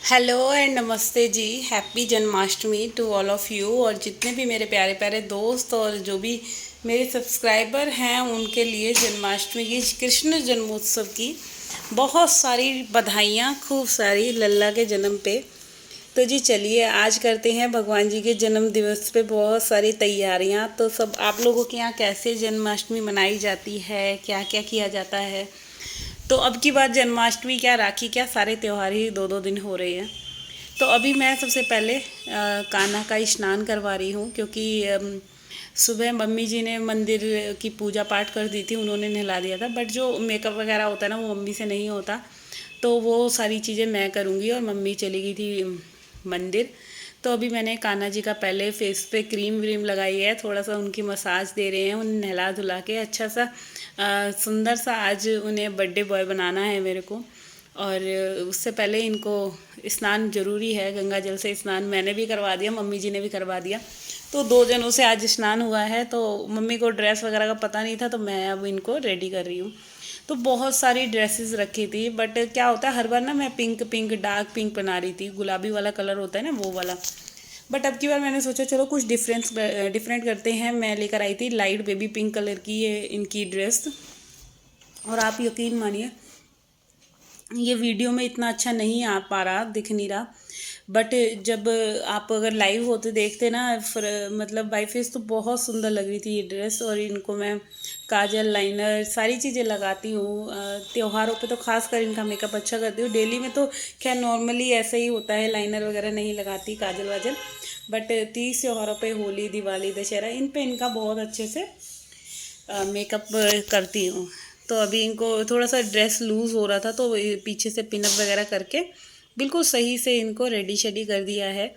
Hello and नमस्ते जी। Happy Janmashtami to all of you. और जितने भी मेरे प्यारे प्यारे दोस्त और जो भी मेरे सब्सक्राइबर हैं उनके लिए जन्माष्टमी की, कृष्ण जन्मोत्सव की बहुत सारी बधाइयाँ, खूब सारी लल्ला के जन्म पे। तो जी चलिए आज करते हैं भगवान जी के जन्म दिवस पे बहुत सारी तैयारियाँ। तो सब आप लोगों के यहाँ कैसे जन्माष्टमी मनाई जाती है, क्या क्या किया जाता है। तो अब की बात जन्माष्टमी क्या, राखी क्या, सारे त्यौहार ही दो दो दिन हो रहे हैं। तो अभी मैं सबसे पहले कान्हा का स्नान करवा रही हूँ, क्योंकि सुबह मम्मी जी ने मंदिर की पूजा पाठ कर दी थी, उन्होंने नहला दिया था। बट जो मेकअप वगैरह होता है ना, वो मम्मी से नहीं होता, तो वो सारी चीज़ें मैं करूँगी। और मम्मी चली गई थी मंदिर। तो अभी मैंने कान्हा जी का पहले फेस पे क्रीम व्रीम लगाई है, थोड़ा सा उनकी मसाज दे रहे हैं, उन्हें नहला धुला के अच्छा सा सुंदर सा आज उन्हें बर्थडे बॉय बनाना है मेरे को। और उससे पहले इनको स्नान जरूरी है, गंगा जल से स्नान मैंने भी करवा दिया, मम्मी जी ने भी करवा दिया। तो दो जनों से आज स्नान हुआ है। तो मम्मी को ड्रेस वगैरह का पता नहीं था, तो मैं अब इनको रेडी कर रही हूँ। तो बहुत सारी ड्रेसेस रखी थी, बट क्या होता है हर बार ना मैं पिंक पिंक डार्क पिंक बना रही थी, गुलाबी वाला कलर होता है ना वो वाला। बट अब की बार मैंने सोचा चलो कुछ डिफरेंट करते हैं। मैं लेकर आई थी लाइट बेबी पिंक कलर की ये इनकी ड्रेस। और आप यकीन मानिए ये वीडियो में इतना अच्छा नहीं आ पा रहा, दिख नहीं रहा। बट जब आप अगर लाइव होते देखते ना, फिर मतलब बाई फेस तो बहुत सुंदर लग रही थी ये ड्रेस। और इनको मैं काजल लाइनर सारी चीज़ें लगाती हूँ। त्योहारों पे तो खास कर इनका मेकअप अच्छा करती हूँ। डेली में तो खैर नॉर्मली ऐसा ही होता है, लाइनर वगैरह नहीं लगाती, काजल वाजल। बट 30 त्योहारों पे, होली दिवाली दशहरा, इन पे इनका बहुत अच्छे से मेकअप करती हूँ। तो अभी इनको थोड़ा सा ड्रेस लूज़ हो रहा था, तो पीछे से पिनअप वगैरह करके बिल्कुल सही से इनको रेडी शेडी कर दिया है।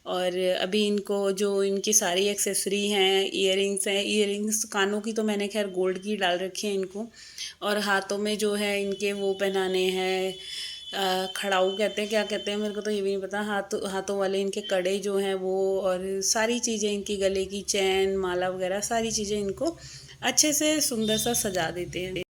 और अभी इनको जो इनकी सारी एक्सेसरी हैं, इयररिंग्स हैं, इयररिंग्स कानों की तो मैंने खैर गोल्ड की डाल रखी है इनको। और हाथों में जो है इनके वो पहनाने हैं, खड़ाऊ कहते हैं, क्या कहते हैं मेरे को तो ये भी नहीं पता, हाथों वाले इनके कड़े जो हैं वो। और सारी चीज़ें इनकी, गले की चैन, माला वगैरह सारी चीज़ें इनको अच्छे से सुंदर सा सजा देते हैं।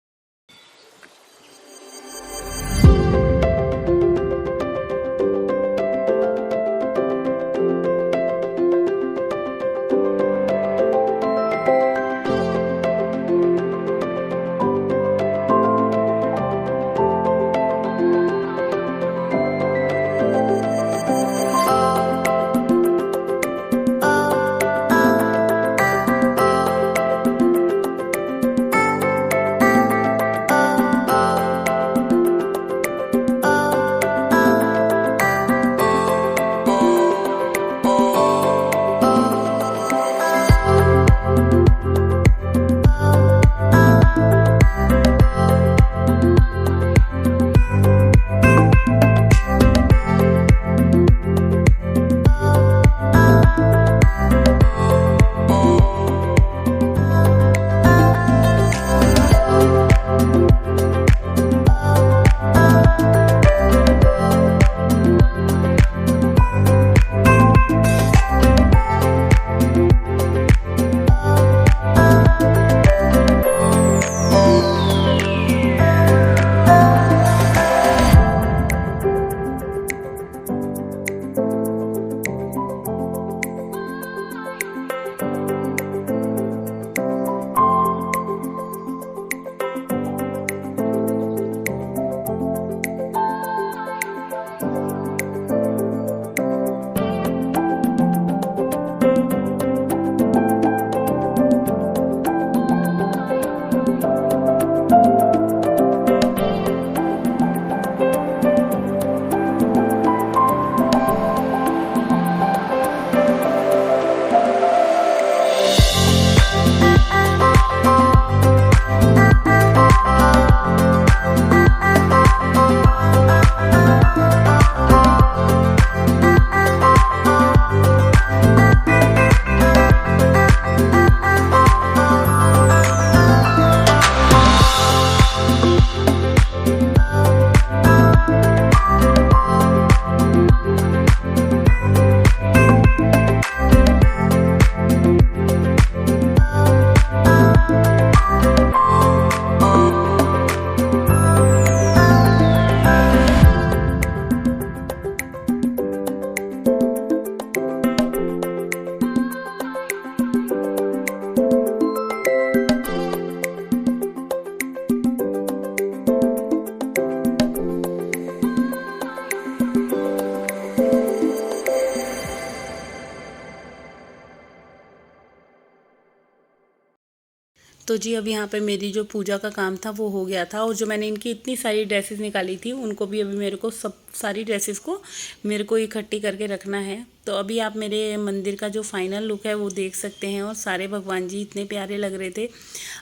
तो जी अब यहाँ पे मेरी जो पूजा का काम था वो हो गया था, और जो मैंने इनकी इतनी सारी ड्रेसेस निकाली थी उनको भी अभी मेरे को सब सारी ड्रेसेस को मेरे को इकट्ठी करके रखना है। तो अभी आप मेरे मंदिर का जो फाइनल लुक है वो देख सकते हैं, और सारे भगवान जी इतने प्यारे लग रहे थे।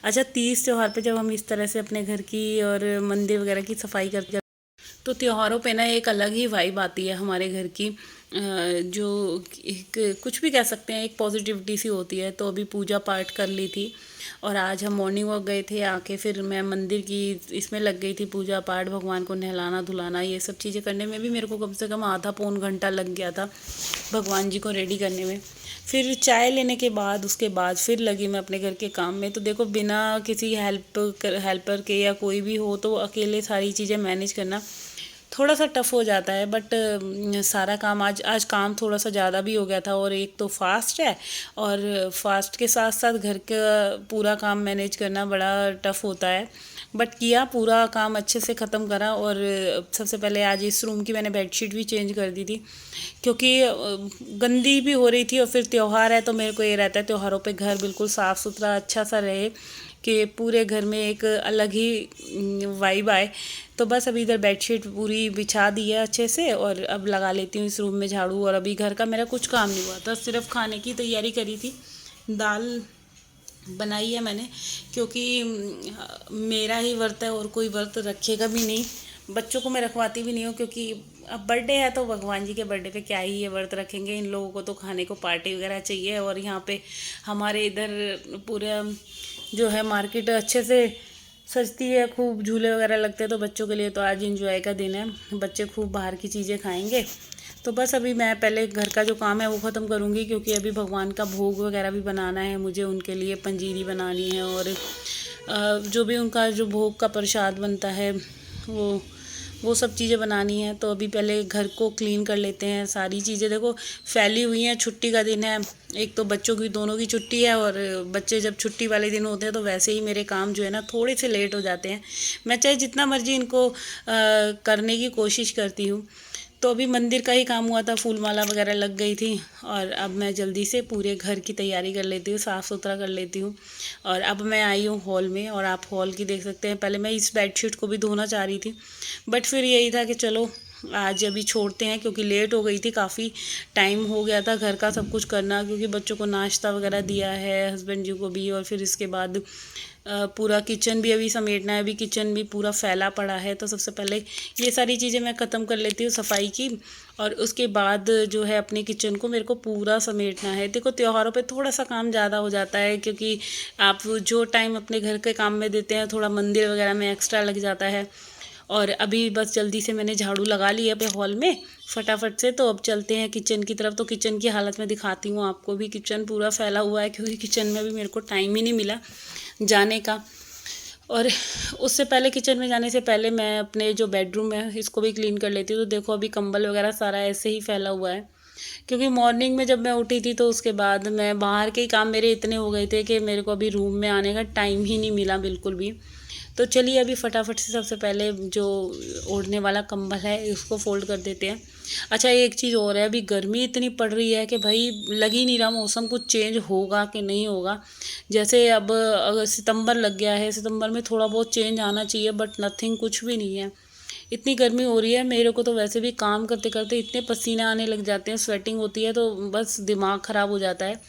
अच्छा, तीज त्यौहार पे जब हम इस तरह से अपने घर की और मंदिर वगैरह की सफाई करके, तो त्योहारों पे ना एक अलग ही वाइब आती है हमारे घर की, जो एक कुछ भी कह सकते हैं, एक पॉजिटिविटी सी होती है। तो अभी पूजा पाठ कर ली थी, और आज हम मॉर्निंग वॉक गए थे, आके फिर मैं मंदिर की इसमें लग गई थी, पूजा पाठ, भगवान को नहलाना धुलाना, ये सब चीज़ें करने में भी मेरे को कम से कम आधा पौन घंटा लग गया था भगवान जी को रेडी करने में। फिर चाय लेने के बाद उसके बाद फिर लगी मैं अपने घर के काम में। तो देखो, बिना किसी हेल्पर के या कोई भी हो तो अकेले सारी चीज़ें मैनेज करना थोड़ा सा टफ़ हो जाता है। बट सारा काम आज काम थोड़ा सा ज़्यादा भी हो गया था, और एक तो फास्ट है, और फास्ट के साथ साथ घर का पूरा काम मैनेज करना बड़ा टफ़ होता है। बट किया, पूरा काम अच्छे से ख़त्म करा। और सबसे पहले आज इस रूम की मैंने बेडशीट भी चेंज कर दी थी, क्योंकि गंदी भी हो रही थी, और फिर त्यौहार है तो मेरे को ये रहता है त्योहारों पे घर बिल्कुल साफ़ सुथरा अच्छा सा रहे, कि पूरे घर में एक अलग ही वाइब आए। तो बस अभी इधर बेडशीट पूरी बिछा दी है अच्छे से, और अब लगा लेती हूँ इस रूम में झाड़ू। और अभी घर का मेरा कुछ काम नहीं हुआ था, सिर्फ खाने की तैयारी करी थी। दाल बनाई है मैंने, क्योंकि मेरा ही व्रत है और कोई व्रत रखेगा भी नहीं। बच्चों को मैं रखवाती भी नहीं हूँ, क्योंकि अब बर्थडे है तो भगवान जी के बर्थडे पे क्या ही ये व्रत रखेंगे। इन लोगों को तो खाने को पार्टी वगैरह चाहिए। और यहाँ पे हमारे इधर पूरा जो है मार्केट अच्छे से सजती है, खूब झूले वगैरह लगते हैं, तो बच्चों के लिए तो आज इंजॉय का दिन है, बच्चे खूब बाहर की चीज़ें खाएंगे। तो बस अभी मैं पहले घर का जो काम है वो ख़त्म करूँगी, क्योंकि अभी भगवान का भोग वगैरह भी बनाना है मुझे, उनके लिए पंजीरी बनानी है, और जो भी उनका जो भोग का प्रसाद बनता है वो सब चीज़ें बनानी है। तो अभी पहले घर को क्लीन कर लेते हैं। सारी चीज़ें देखो फैली हुई हैं, छुट्टी का दिन है, एक तो बच्चों की दोनों की छुट्टी है, और बच्चे जब छुट्टी वाले दिन होते हैं तो वैसे ही मेरे काम जो है ना थोड़े से लेट हो जाते हैं। मैं चाहे जितना मर्जी इनको करने की कोशिश करती हूँ। तो अभी मंदिर का ही काम हुआ था, फूल माला वगैरह लग गई थी, और अब मैं जल्दी से पूरे घर की तैयारी कर लेती हूँ, साफ़ सुथरा कर लेती हूँ। और अब मैं आई हूँ हॉल में, और आप हॉल की देख सकते हैं। पहले मैं इस बेडशीट को भी धोना चाह रही थी, बट फिर यही था कि चलो आज अभी छोड़ते हैं, क्योंकि लेट हो गई थी, काफ़ी टाइम हो गया था घर का सब कुछ करना, क्योंकि बच्चों को नाश्ता वगैरह दिया है, हस्बैंड जी को भी, और फिर इसके बाद पूरा किचन भी अभी समेटना है। अभी किचन भी पूरा फैला पड़ा है, तो सबसे पहले ये सारी चीज़ें मैं ख़त्म कर लेती हूँ सफाई की, और उसके बाद जो है अपने किचन को मेरे को पूरा समेटना है। देखो त्योहारों पे थोड़ा सा काम ज़्यादा हो जाता है, क्योंकि आप जो टाइम अपने घर के काम में देते हैं थोड़ा मंदिर वगैरह में एक्स्ट्रा लग जाता है। और अभी बस जल्दी से मैंने झाड़ू लगा लिया अपने हॉल में फटाफट से। तो अब चलते हैं किचन की तरफ। तो किचन की हालत मैं दिखाती हूँ आपको भी। किचन पूरा फैला हुआ है, क्योंकि किचन में भी मेरे को टाइम ही नहीं मिला जाने का। और उससे पहले किचन में जाने से पहले मैं अपने जो बेडरूम है इसको भी क्लीन कर लेती हूँ। तो देखो अभी कंबल वगैरह सारा ऐसे ही फैला हुआ है, क्योंकि मॉर्निंग में जब मैं उठी थी तो उसके बाद मैं बाहर के ही काम मेरे इतने हो गए थे कि मेरे को अभी रूम में आने का टाइम ही नहीं मिला बिल्कुल भी। तो चलिए अभी फटाफट से सबसे पहले जो ओढ़ने वाला कंबल है उसको फोल्ड कर देते हैं। अच्छा, एक चीज़ और है, अभी गर्मी इतनी पड़ रही है कि भाई लग ही नहीं रहा मौसम कुछ चेंज होगा कि नहीं होगा। जैसे अब अगर सितंबर लग गया है, सितंबर में थोड़ा बहुत चेंज आना चाहिए, बट नथिंग, कुछ भी नहीं है। इतनी गर्मी हो रही है, मेरे को तो वैसे भी काम करते करते इतने पसीने आने लग जाते हैं, स्वेटिंग होती है, तो बस दिमाग ख़राब हो जाता है।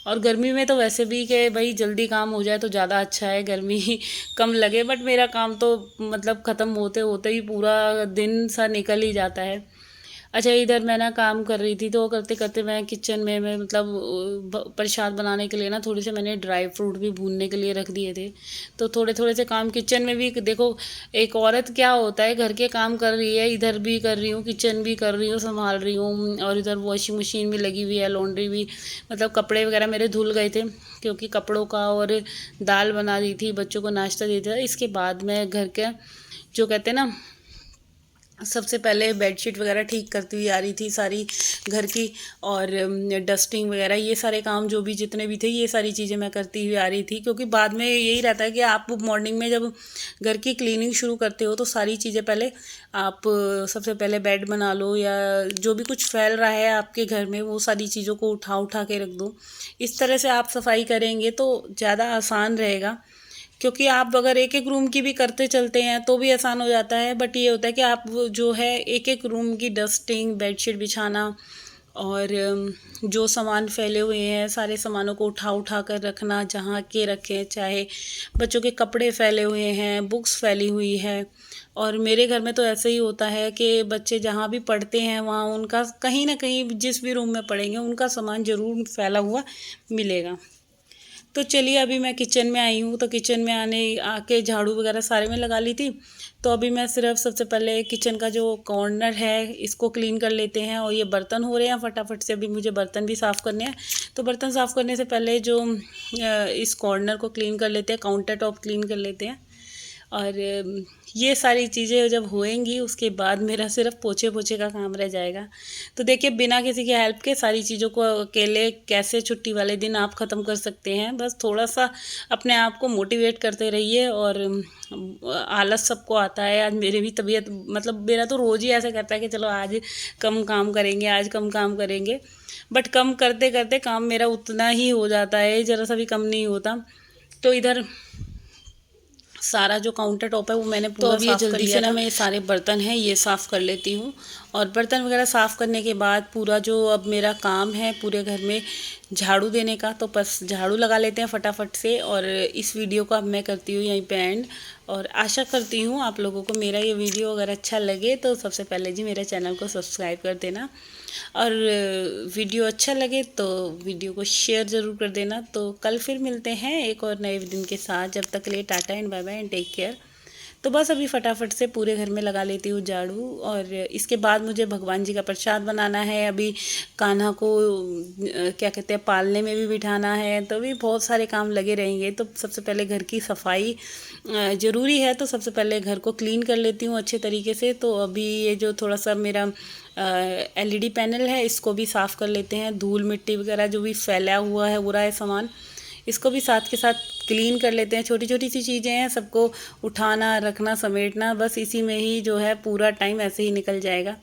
और गर्मी में तो वैसे भी कि भाई जल्दी काम हो जाए तो ज़्यादा अच्छा है, गर्मी कम लगे। बट मेरा काम तो मतलब ख़त्म होते होते ही पूरा दिन सा निकल ही जाता है। अच्छा, इधर मैं ना काम कर रही थी, तो करते करते मैं किचन में मैं मतलब प्रसाद बनाने के लिए ना थोड़े से मैंने ड्राई फ्रूट भी भूनने के लिए रख दिए थे। तो थोड़े थोड़े से काम किचन में भी देखो, एक औरत क्या होता है, घर के काम कर रही है, इधर भी कर रही हूँ, किचन भी कर रही हूँ, संभाल रही हूँ, और इधर वॉशिंग मशीन भी लगी हुई है, लॉन्ड्री भी, मतलब कपड़े वगैरह मेरे धुल गए थे, क्योंकि कपड़ों का, और दाल बना दी थी, बच्चों को नाश्ता दे दिया। इसके बाद मैं घर के जो कहते हैं ना, सबसे पहले बेडशीट वगैरह ठीक करती हुई आ रही थी सारी घर की, और डस्टिंग वगैरह ये सारे काम जो भी जितने भी थे ये सारी चीज़ें मैं करती हुई आ रही थी। क्योंकि बाद में यही रहता है कि आप मॉर्निंग में जब घर की क्लीनिंग शुरू करते हो तो सारी चीज़ें पहले आप सबसे पहले बेड बना लो, या जो भी कुछ फैल रहा है आपके घर में वो सारी चीज़ों को उठा उठा के रख दो। इस तरह से आप सफाई करेंगे तो ज़्यादा आसान रहेगा। क्योंकि आप अगर एक एक रूम की भी करते चलते हैं तो भी आसान हो जाता है, बट ये होता है कि आप जो है एक एक रूम की डस्टिंग, बेडशीट बिछाना और जो सामान फैले हुए हैं सारे सामानों को उठा उठा कर रखना जहाँ के रखें, चाहे बच्चों के कपड़े फैले हुए हैं, बुक्स फैली हुई है। और मेरे घर में तो ऐसे ही होता है कि बच्चे जहाँ भी पढ़ते हैं वहाँ उनका कहीं ना कहीं जिस भी रूम में पढ़ेंगे उनका सामान ज़रूर फैला हुआ मिलेगा। तो चलिए अभी मैं किचन में आई हूँ, तो किचन में आके झाड़ू वगैरह सारे में लगा ली थी। तो अभी मैं सिर्फ सबसे पहले किचन का जो कॉर्नर है इसको क्लीन कर लेते हैं। और ये बर्तन हो रहे हैं फटाफट से, अभी मुझे बर्तन भी साफ़ करने हैं। तो बर्तन साफ़ करने से पहले जो इस कॉर्नर को क्लीन कर लेते हैं, काउंटर टॉप क्लीन कर लेते हैं। और ये सारी चीज़ें जब होएंगी उसके बाद मेरा सिर्फ पोछे पोछे का काम रह जाएगा। तो देखिए बिना किसी के हेल्प के सारी चीज़ों को अकेले कैसे छुट्टी वाले दिन आप ख़त्म कर सकते हैं। बस थोड़ा सा अपने आप को मोटिवेट करते रहिए। और आलस सबको आता है, आज मेरी भी तबीयत मतलब मेरा तो रोज़ ही ऐसा करता है कि चलो आज कम काम करेंगे, आज कम काम करेंगे, बट कम करते करते काम मेरा उतना ही हो जाता है, ज़रा सा भी कम नहीं होता। तो इधर सारा जो काउंटर टॉप है वो मैंने पूरा साफ कर लिया था। जल्दी से ना मैं ये सारे बर्तन हैं ये साफ़ कर लेती हूँ। और बर्तन वगैरह साफ़ करने के बाद पूरा जो अब मेरा काम है पूरे घर में झाड़ू देने का, तो बस झाड़ू लगा लेते हैं फटाफट से। और इस वीडियो को अब मैं करती हूँ यहीं पे एंड। और आशा करती हूँ आप लोगों को मेरा ये वीडियो अगर अच्छा लगे तो सबसे पहले जी मेरे चैनल को सब्सक्राइब कर देना। और वीडियो अच्छा लगे तो वीडियो को शेयर ज़रूर कर देना। तो कल फिर मिलते हैं एक और नए दिन के साथ, जब तक के लिए tata and bye bye and take care. तो बस अभी फटाफट से पूरे घर में लगा लेती हूँ झाड़ू। और इसके बाद मुझे भगवान जी का प्रसाद बनाना है, अभी कान्हा को क्या कहते हैं पालने में भी बिठाना है, तो भी बहुत सारे काम लगे रहेंगे। तो सबसे पहले घर की सफाई ज़रूरी है, तो सबसे पहले घर को क्लीन कर लेती हूँ अच्छे तरीके से। तो अभी ये जो थोड़ा सा मेरा LED पैनल है इसको भी साफ़ कर लेते हैं, धूल मिट्टी वगैरह जो भी फैला हुआ है बुरा है सामान इसको भी साथ के साथ क्लीन कर लेते हैं। छोटी छोटी सी चीज़ें हैं, सबको उठाना रखना समेटना, बस इसी में ही जो है पूरा टाइम ऐसे ही निकल जाएगा।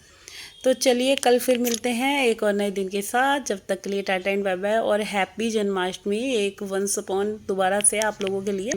तो चलिए कल फिर मिलते हैं एक और नए दिन के साथ, जब तक के लिए टाटा एंड बाय बाय और हैप्पी जन्माष्टमी एक वंस अपॉन दोबारा से आप लोगों के लिए।